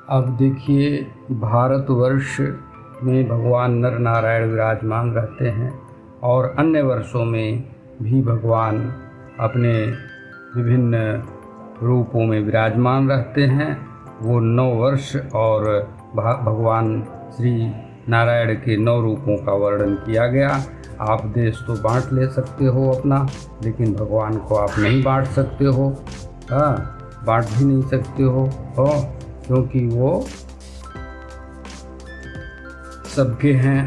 अब देखिए, भारतवर्ष में भगवान नर नारायण विराजमान रहते हैं और अन्य वर्षों में भी भगवान अपने विभिन्न रूपों में विराजमान रहते हैं। वो 9 वर्ष और भगवान श्री नारायण के 9 रूपों का वर्णन किया गया। आप देश तो बांट ले सकते हो अपना, लेकिन भगवान को आप नहीं बांट सकते हो। बांट भी नहीं सकते हो क्योंकि वो सबके हैं,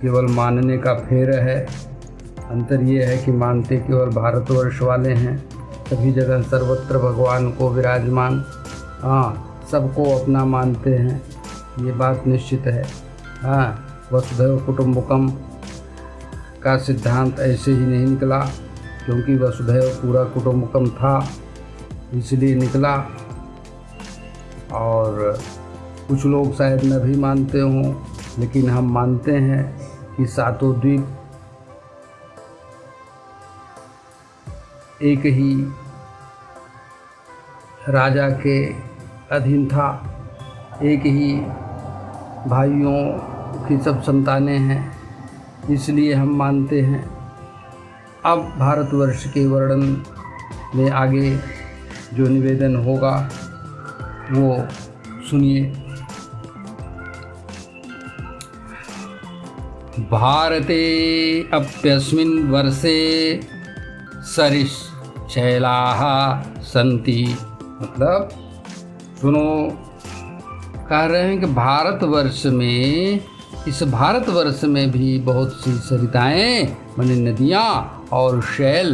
केवल मानने का फेर है। अंतर ये है कि मानते केवल भारतवर्ष वाले हैं, सभी जगह सर्वत्र भगवान को विराजमान सबको अपना मानते हैं, ये बात निश्चित है। वसुधैव कुटुंबकम का सिद्धांत ऐसे ही नहीं निकला, क्योंकि वसुधैव पूरा कुटुंबकम था इसलिए निकला। और कुछ लोग शायद न भी मानते हों, लेकिन हम मानते हैं कि सातों द्वीप एक ही राजा के अधीन था, एक ही भाइयों की सब संतानें हैं, इसलिए हम मानते हैं। अब भारतवर्ष के वर्णन में आगे जो निवेदन होगा वो सुनिए। भारते अप्यस्मिन् वर्षे सरिशैलाः सन्ति। मतलब सुनो, कह रहे हैं कि भारतवर्ष में, इस भारतवर्ष में भी बहुत सी सरिताएं माने नदियाँ और शैल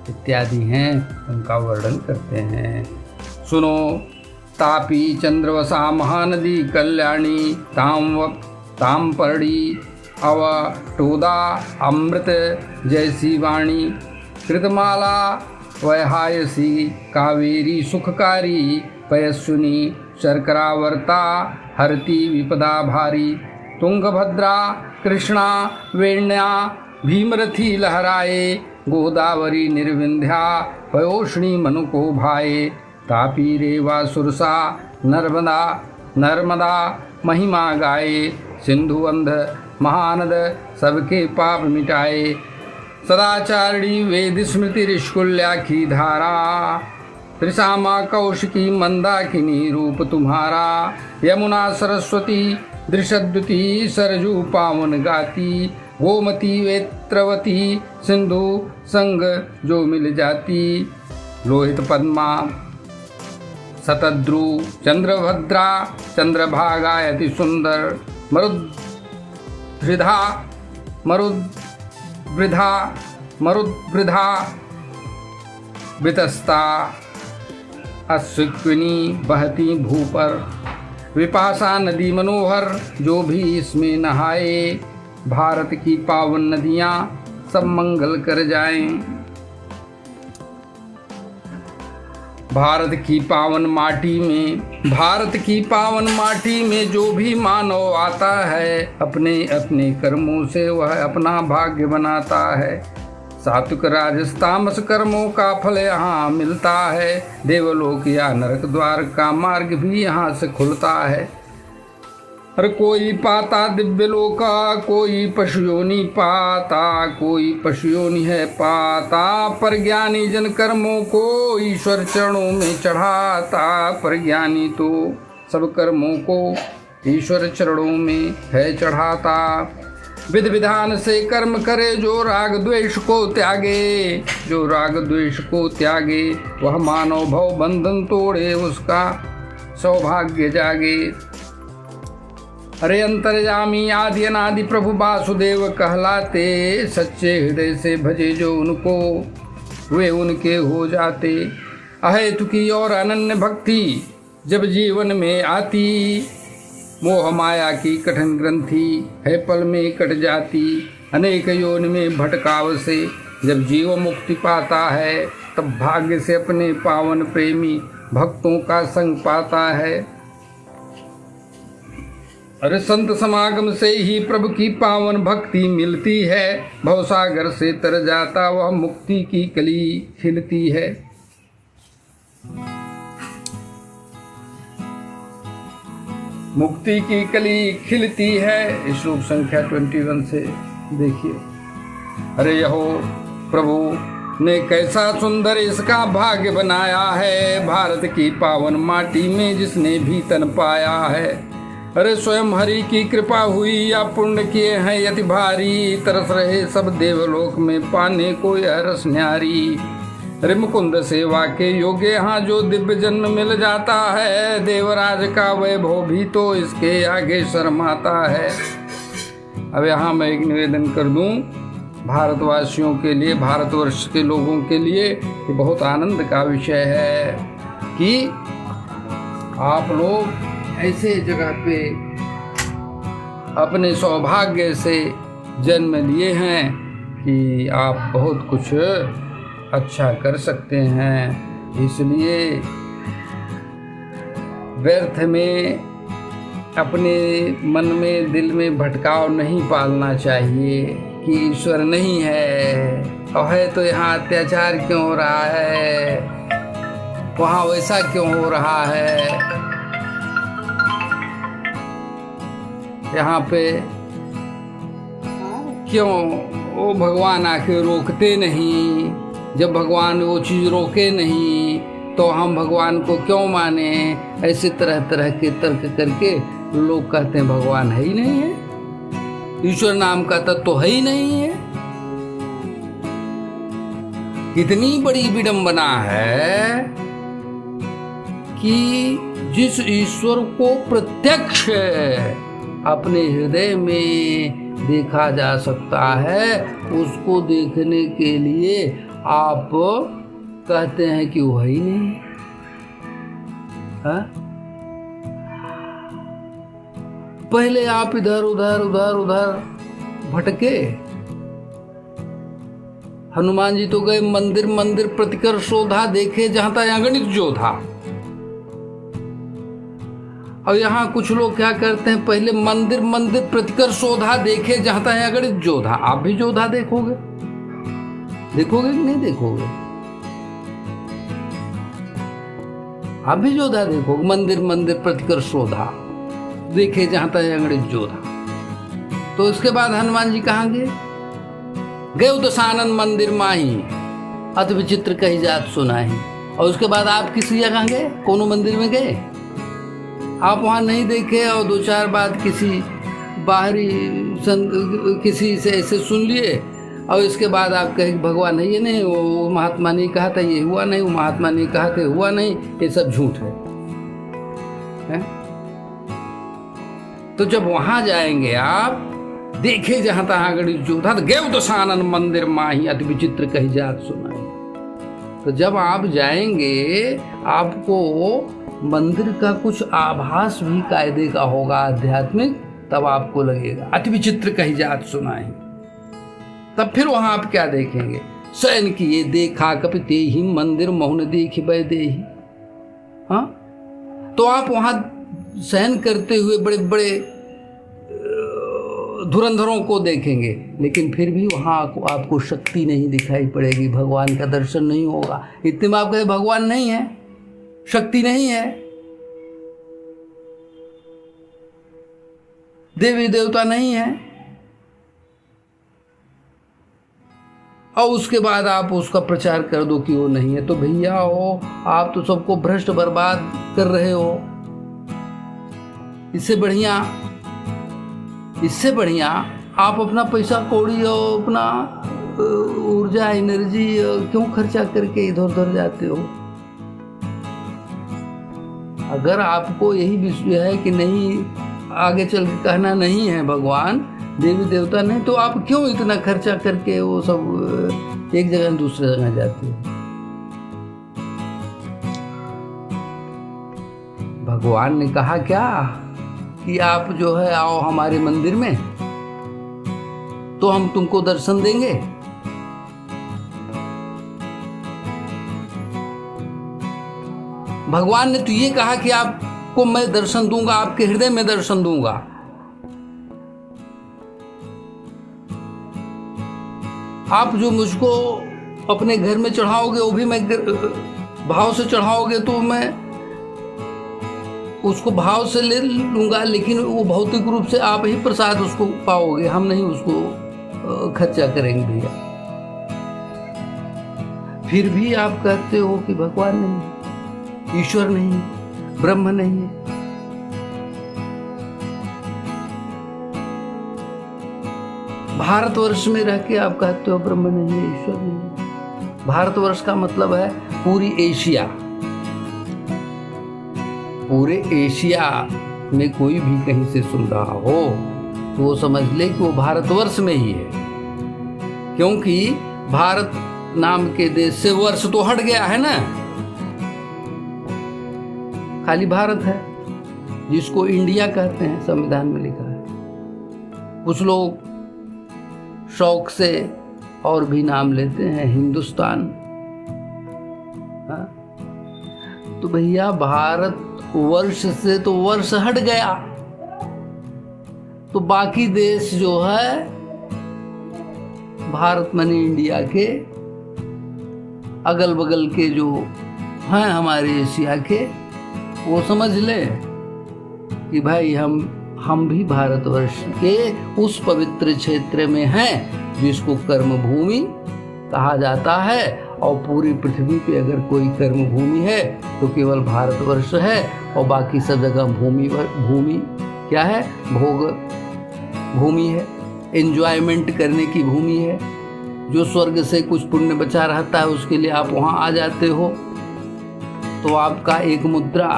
इत्यादि हैं, उनका वर्णन करते हैं। सुनो, तापी चंद्रवसा महानदी कल्याणी ताम्पर्णी अवटोदा अमृत जैसी वाणी कृतमाला वैहायसी कावेरी सुखकारी पयस्विनी शर्करावर्ता हरती विपदा भारी तुंगभद्रा कृष्णा वेण्या भीमरथी लहराए गोदावरी निर्विंध्या पयोष्णी मनु को भाए तापी रेवा सुरसा नर्मदा महिमा गाए सिंधुवंध महानद सबके पाप मिटाए सदाचारिणी वेद स्मृति ऋषकुल्या की धारा त्रिसामा कौशिकी मंदाकिनी रूप तुम्हारा यमुना सरस्वती दृशद्युति सरजू पावन गाती गोमती वेत्रवती सिंधु संग जो मिल जाती लोहित पद्मा शतद्रु चंद्रभद्रा चंद्रभागा अति सुंदर मरुद्वृधा वितस्ता अश्विनी बहती भू पर विपाशा नदी मनोहर जो भी इसमें नहाए भारत की पावन नदियाँ सब मंगल कर जाएं। भारत की पावन माटी में जो भी मानव आता है अपने अपने कर्मों से वह अपना भाग्य बनाता है। सात्विक राजस तामस कर्मों का फल यहाँ मिलता है। देवलोक या नरक द्वार का मार्ग भी यहाँ से खुलता है। हर कोई पाता दिव्यलोक कोई पशुयोनि पाता, कोई पशुयोनि है पाता। पर ज्ञानी जन कर्मों को ईश्वर चरणों में चढ़ाता। पर ज्ञानी तो सब कर्मों को ईश्वर चरणों में है चढ़ाता। विध विधान से कर्म करे जो राग द्वेष को त्यागे, जो राग द्वेष को त्यागे वह मानव भव बंधन तोड़े उसका सौभाग्य जागे। अरे अंतर्यामी आदि अनादि प्रभु वासुदेव कहलाते, सच्चे हृदय से भजे जो उनको वे उनके हो जाते। अहेतुकी और अनन्य भक्ति जब जीवन में आती, मोह माया की कठिन ग्रंथि है पल में कट जाती। अनेक योनि में भटकाव से जब जीव मुक्ति पाता है, तब भाग्य से अपने पावन प्रेमी भक्तों का संग पाता है। अरे संत समागम से ही प्रभु की पावन भक्ति मिलती है। भवसागर से तर जाता वह मुक्ति की कली खिलती है। मुक्ति की कली खिलती है। श्लोक संख्या 21 से देखिए। अरे यहो प्रभु ने कैसा सुंदर इसका भाग्य बनाया है, भारत की पावन माटी में जिसने भी तन पाया है। अरे स्वयं हरि की कृपा हुई या पुण्य किए हैं यति भारी, तरस रहे सब देवलोक में पाने को यह रस न्यारी। अरे मुकुंद सेवा के योग्य यहाँ जो दिव्य जन्म मिल जाता है, देवराज का वैभव भी तो इसके आगे शर्माता है। अब यहाँ मैं एक निवेदन कर दूं भारतवासियों के लिए, भारतवर्ष के लोगों के लिए, ये बहुत आनंद का विषय है कि आप लोग ऐसे जगह पे अपने सौभाग्य से जन्म लिए हैं कि आप बहुत कुछ अच्छा कर सकते हैं। इसलिए व्यर्थ में अपने मन में दिल में भटकाव नहीं पालना चाहिए कि ईश्वर नहीं है, और है तो यहाँ अत्याचार क्यों हो रहा है, वहाँ वैसा क्यों हो रहा है, यहाँ पे क्यों वो भगवान आके रोकते नहीं। जब भगवान वो चीज़ रोके नहीं तो हम भगवान को क्यों माने। ऐसे तरह तरह के तर्क करके लोग कहते हैं भगवान है ही नहीं है, ईश्वर नाम का तत्व तो है ही नहीं है। कितनी बड़ी विडंबना है कि जिस ईश्वर को प्रत्यक्ष अपने हृदय में देखा जा सकता है, उसको देखने के लिए आप कहते हैं कि वो है ही नहीं है? पहले आप इधर उधर उधर उधर भटके। हनुमान जी तो गए मंदिर मंदिर प्रतिकर शोधा, देखे जहां तक अगणित जो था। और यहाँ कुछ लोग क्या करते हैं, पहले मंदिर मंदिर प्रतिकर शोधा, देखे जहां तक अगणित जोधा। आप भी जोधा देखोगे, देखोगे कि नहीं देखोगे? आप भी जोधा देखोगे। मंदिर मंदिर प्रतिकर शोधा, देखे जहां तक अगणित जोधा। तो उसके बाद हनुमान जी कहाँ गए? गए दशानन मंदिर माही, अति विचित्र कही जात सुनाही। और उसके बाद आप किसी जगह गए, कोनो मंदिर में गए, आप वहाँ नहीं देखे और दो चार बात किसी बाहरी किसी से ऐसे सुन लिए, और इसके बाद आप कहें भगवान है ये नहीं, वो महात्मा ने कहा था ये हुआ नहीं, वो महात्मा ने कहा था हुआ नहीं, ये सब झूठ है? तो जब वहां जाएंगे आप, देखे जहां तहां गणित जो था, गए दशानन मंदिर माही, अति विचित्र कही जात सुनाई। तो जब आप जाएंगे आपको मंदिर का कुछ आभास भी कायदे का होगा आध्यात्मिक, तब आपको लगेगा अति विचित्र कही जात सुनाई। तब फिर वहां आप क्या देखेंगे? शयन किए देखा कपिते ही मंदिर मौन देख बैदे ही। हाँ, तो आप वहां शयन करते हुए बड़े बड़े धुरंधरों को देखेंगे, लेकिन फिर भी वहां आपको शक्ति नहीं दिखाई पड़ेगी, भगवान का दर्शन नहीं होगा। इतने में आप कहे भगवान नहीं है, शक्ति नहीं है, देवी देवता नहीं है, और उसके बाद आप उसका प्रचार कर दो कि वो नहीं है, तो भैया हो आप तो सबको भ्रष्ट बर्बाद कर रहे हो। इससे बढ़िया आप अपना पैसा कौड़ी और अपना ऊर्जा एनर्जी क्यों खर्चा करके इधर उधर जाते हो? अगर आपको यही विषय है कि नहीं, आगे चल के कहना नहीं है भगवान देवी देवता नहीं, तो आप क्यों इतना खर्चा करके वो सब एक जगह दूसरे जगह जाते हो? भगवान ने कहा क्या कि आप जो है आओ हमारे मंदिर में तो हम तुमको दर्शन देंगे। भगवान ने तो ये कहा कि आपको मैं दर्शन दूंगा, आपके हृदय में दर्शन दूंगा। आप जो मुझको अपने घर में चढ़ाओगे वो भी मैं भाव से चढ़ाओगे तो मैं उसको भाव से ले लूँगा, लेकिन वो भौतिक रूप से आप ही प्रसाद उसको पाओगे, हम नहीं उसको खर्चा करेंगे भैया। फिर भी आप कहते हो कि भगवान नहीं, ईश्वर नहीं, ब्रह्म नहीं है। भारतवर्ष में रह के आप कहते हो ब्रह्म नहीं है, ईश्वर नहीं है। भारतवर्ष का मतलब है पूरी एशिया। पूरे एशिया में कोई भी कहीं से सुन रहा हो तो वो समझ ले कि वो भारतवर्ष में ही है, क्योंकि भारत नाम के देश से वर्ष तो हट गया है ना, खाली भारत है जिसको इंडिया कहते हैं, संविधान में लिखा है। कुछ लोग शौक से और भी नाम लेते हैं, हिंदुस्तान। तो भैया भारत वर्ष से तो वर्ष हट गया, तो बाकी देश जो है भारत माने इंडिया के अगल बगल के जो हैं हमारे एशिया के, वो समझ ले कि भाई हम भी भारतवर्ष के उस पवित्र क्षेत्र में हैं जिसको कर्म भूमि कहा जाता है। और पूरी पृथ्वी पे अगर कोई कर्म भूमि है तो केवल भारतवर्ष है, और बाकी सब जगह भूमि क्या है, भोग भूमि है, एंजॉयमेंट करने की भूमि है। जो स्वर्ग से कुछ पुण्य बचा रहता है उसके लिए आप वहाँ आ जाते हो, तो आपका एक मुद्रा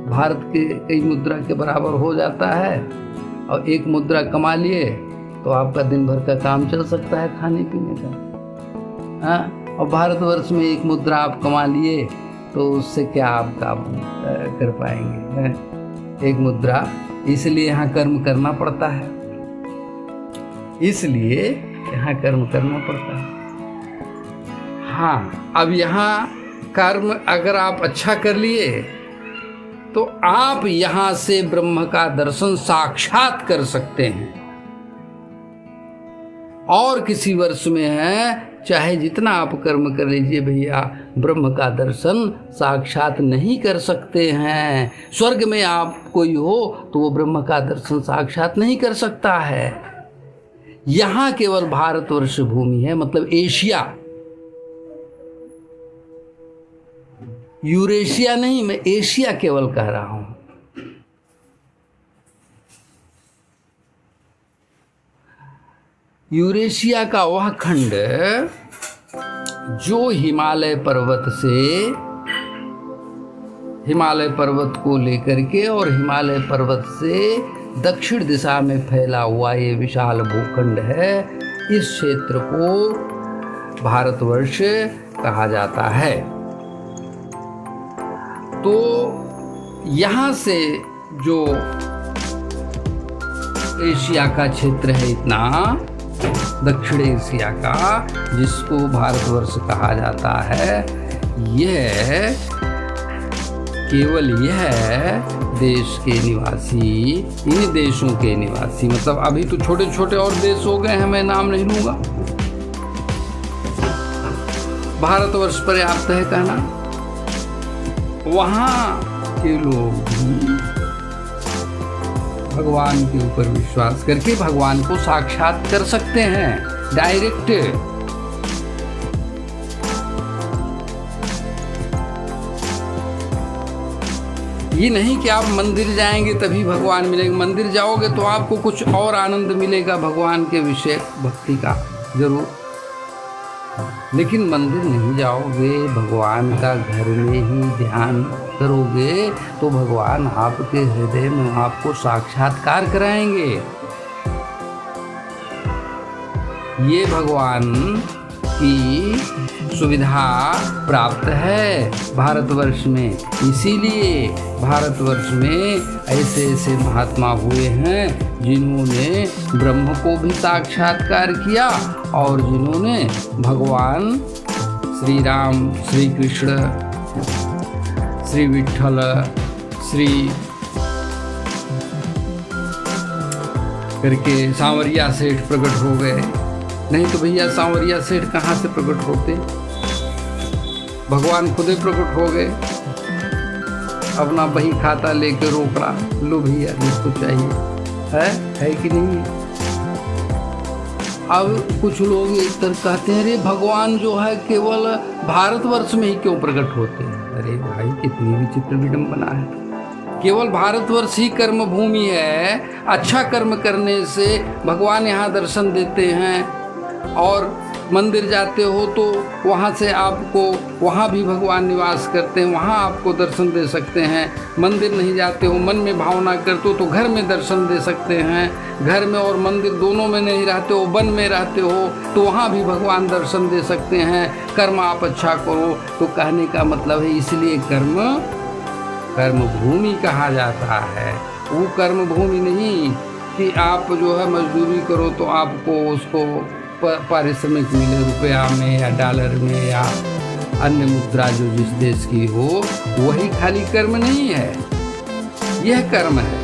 भारत के कई मुद्रा के बराबर हो जाता है, और एक मुद्रा कमा लिए तो आपका दिन भर का काम चल सकता है खाने पीने का। हाँ, और भारतवर्ष में एक मुद्रा आप कमा लिए तो उससे क्या आप काम कर पाएंगे। एक मुद्रा, इसलिए यहाँ कर्म करना पड़ता है, इसलिए यहाँ कर्म करना पड़ता है। हाँ, अब यहाँ कर्म अगर आप अच्छा कर लिए तो आप यहाँ से ब्रह्म का दर्शन साक्षात कर सकते हैं। और किसी वर्ष में है, चाहे जितना आप कर्म कर लीजिए भैया, ब्रह्म का दर्शन साक्षात नहीं कर सकते हैं। स्वर्ग में आप कोई हो तो वो ब्रह्म का दर्शन साक्षात नहीं कर सकता है। यहाँ केवल भारतवर्ष भूमि है, मतलब एशिया, यूरेशिया नहीं, मैं एशिया केवल कह रहा हूं। यूरेशिया का वह खंड जो हिमालय पर्वत को लेकर के और हिमालय पर्वत से दक्षिण दिशा में फैला हुआ ये विशाल भूखंड है, इस क्षेत्र को भारतवर्ष कहा जाता है। तो यहाँ से जो एशिया का क्षेत्र है, इतना दक्षिण एशिया का, जिसको भारतवर्ष कहा जाता है, यह केवल यह देश के निवासी, इन देशों के निवासी, मतलब अभी तो छोटे छोटे और देश हो गए हैं, मैं नाम नहीं लूंगा, भारतवर्ष पर्याप्त है कहना, वहाँ के लोग भी भगवान के ऊपर विश्वास करके भगवान को साक्षात कर सकते हैं डायरेक्ट। ये नहीं कि आप मंदिर जाएंगे तभी भगवान मिलेंगे, मंदिर जाओगे तो आपको कुछ और आनंद मिलेगा भगवान के विषय भक्ति का जरूर, लेकिन मंदिर नहीं जाओगे, भगवान का घर में ही ध्यान करोगे तो भगवान आपके हृदय में आपको साक्षात्कार कराएंगे। ये भगवान की सुविधा प्राप्त है भारतवर्ष में, इसीलिए भारतवर्ष में ऐसे ऐसे महात्मा हुए हैं जिन्होंने ब्रह्म को भी साक्षात्कार किया और जिन्होंने भगवान श्री राम, श्री कृष्ण, श्री विठ्ठल, श्री करके सांवरिया सेठ प्रकट हो गए। नहीं तो भैया सांवरिया सेठ कहाँ से प्रकट होते, भगवान खुद ही प्रकट हो गए। अपना बही खाता लेके रोकड़ा, लो भैया जिसको चाहिए, है कि नहीं। अब कुछ लोग एक तरह कहते हैं अरे भगवान जो है केवल भारतवर्ष में ही क्यों प्रकट होते हैं। अरे भाई कितनी विचित्र विडंबना है। केवल भारतवर्ष ही कर्म भूमि है। अच्छा कर्म करने से भगवान यहाँ दर्शन देते हैं, और मंदिर जाते हो तो वहाँ से आपको, वहाँ भी भगवान निवास करते हैं, वहाँ आपको दर्शन दे सकते हैं। मंदिर नहीं जाते हो, मन में भावना करते हो तो घर में दर्शन दे सकते हैं। घर में और मंदिर दोनों में नहीं रहते हो, वन में रहते हो तो वहाँ भी भगवान दर्शन दे सकते हैं। कर्म आप अच्छा करो। तो कहने का मतलब है इसलिए कर्म भूमि कहा जाता है। वो कर्म भूमि नहीं कि आप जो है मजदूरी करो तो आपको उसको पारिश्रमिक मिले रुपया में या डॉलर में या अन्य मुद्रा जो जिस देश की हो, वही खाली कर्म नहीं है। यह कर्म है।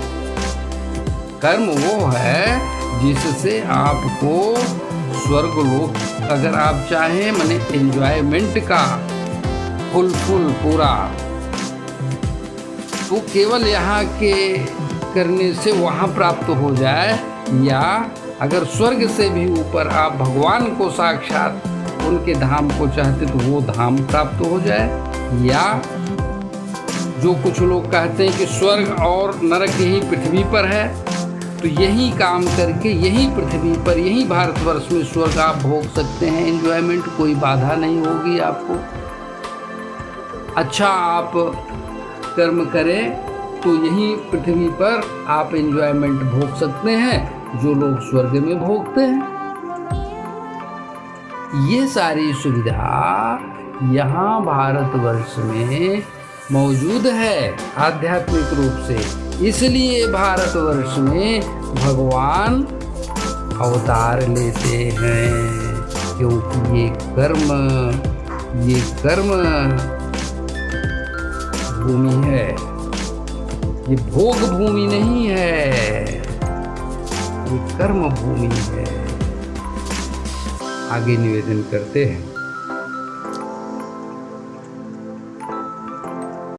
कर्म वो है जिससे आपको स्वर्ग लोक, अगर आप चाहें माने एंजॉयमेंट का फुल पूरा, तो केवल यहाँ के करने से वहाँ प्राप्त हो जाए, या अगर स्वर्ग से भी ऊपर आप भगवान को साक्षात उनके धाम को चाहते तो वो धाम प्राप्त हो जाए, या जो कुछ लोग कहते हैं कि स्वर्ग और नरक यही पृथ्वी पर है, तो यही काम करके यही पृथ्वी पर, यही भारतवर्ष में स्वर्ग आप भोग सकते हैं। एंजॉयमेंट कोई बाधा नहीं होगी आपको। अच्छा आप कर्म करें तो यही पृथ्वी पर आप एंजॉयमेंट भोग सकते हैं जो लोग स्वर्ग में भोगते हैं। ये सारी सुविधा यहाँ भारतवर्ष में मौजूद है आध्यात्मिक रूप से। इसलिए भारतवर्ष में भगवान अवतार लेते हैं, क्योंकि ये कर्म भूमि है, ये भोग भूमि नहीं है, ये कर्म भूमि है। आगे निवेदन करते हैं।